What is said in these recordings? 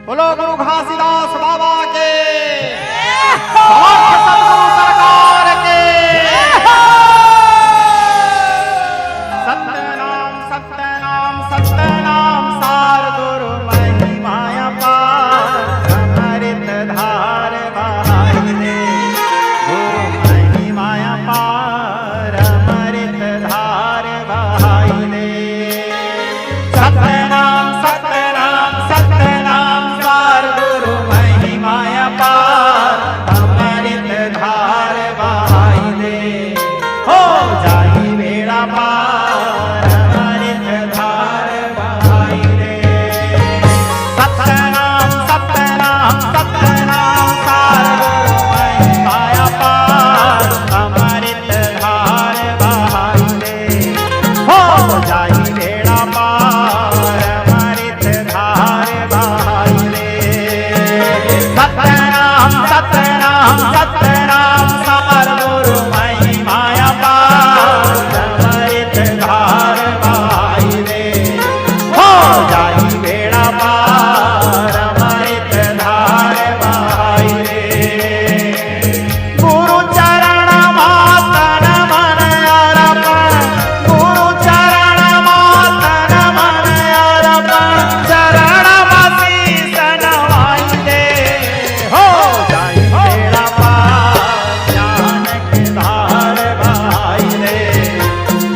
बोलो गुरु घासीदास बाबा के, समर्थ सतगुरु सरकार के। सत्यनाम सत्यनाम सत्यनाम सार गुरु महिमाया पार, अमृत धार बहाई दे गुरु महिमाया पार, अमृत धार बहाई दे। सत्यनाम सत्यनाम सत्यनाम सार गुरु महिमाया पार, अमृत धार बहाई दे हो जाई बेड़ा पार, अमृत धार बहाई दे। सत्यनाम सत्यनाम सत्यनाम सार गुरु महिमाया पार, अमृत धार बहाई दे हो जाई बेड़ा पार, अमृत धार बहाई दे। सत्यनाम सत्यनाम सत्यनाम सार गुरु महिमाया पार, अमृत धार बहाई दे हो जाई बेड़ा पार, अमृत धार बहाई दे। गुरु चरण मातन मन अर्पण, गुरु चरण मातन मन अर्पण, चरण शीस नवाई दे हो जाई बेड़ा पार, ज्ञान की धार बहाई दे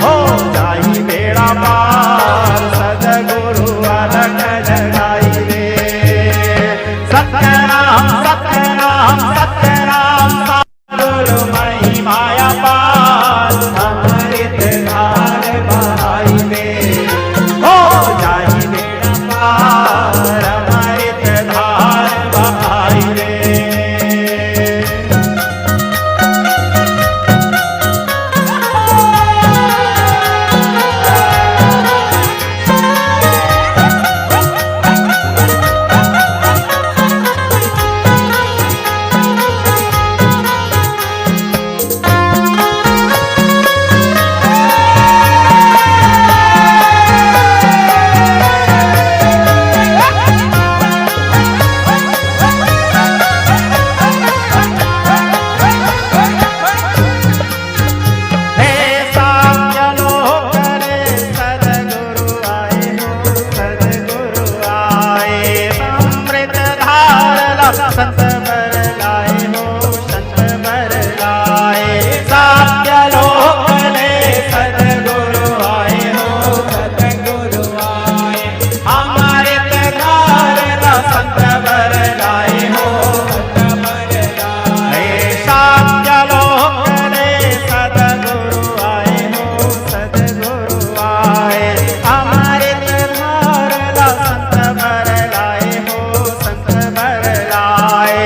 हो जाई बेड़ा पार, सद्गुरु अलख जगाई दे। सत्यनाम सत्यनाम सत्यनाम सार गुरु महिमाया पार, अमृत धार बहाई दे हो जाई बेड़ा पार, अमृत धार बहाई दे। हे साक्य लोक रे सद्गुरु आए हो, सद्गुरु आए। अमृत धार संत बर गाए हो, संत बर गाए। साक्य लोक रे सद्गुरु आए हो, सद्गुरु आए। अमृत धार संत बर गाए हो, संत बर गाए। साक्य लोक रे सद्गुरु आए हो, सद्गुरु आए। अमृत धार संत बर गाए हो, संत बर गाए।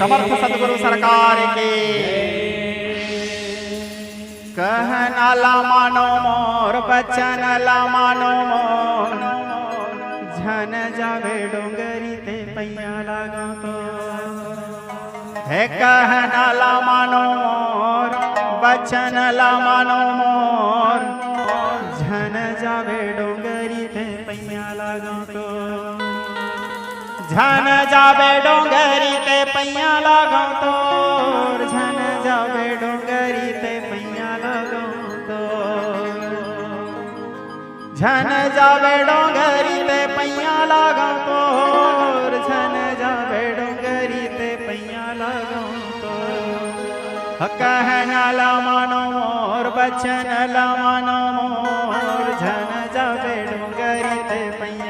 समर्थ सतगुरु सरकार के। कहना ला मानो मोर बचन ला मानो मोर, झन जावे डोंगरी ते पैया लागो तो। है कहना ला मानो मोर बचन ला मानो मोर, झन जावे डोंगरी ते पैया लागो तो। झन जावे डोंगरी ते पैया लागो तो, झन जावे डोंगरी ते पैया लागो तो। झन जावे डोंगरी ते पैया लागो तो, झन जावे डोंगरी ते पैया लागो तो। कहना ला मानो मोर बचन ला मानो मोर, झन जावे डोंगरी ते पैया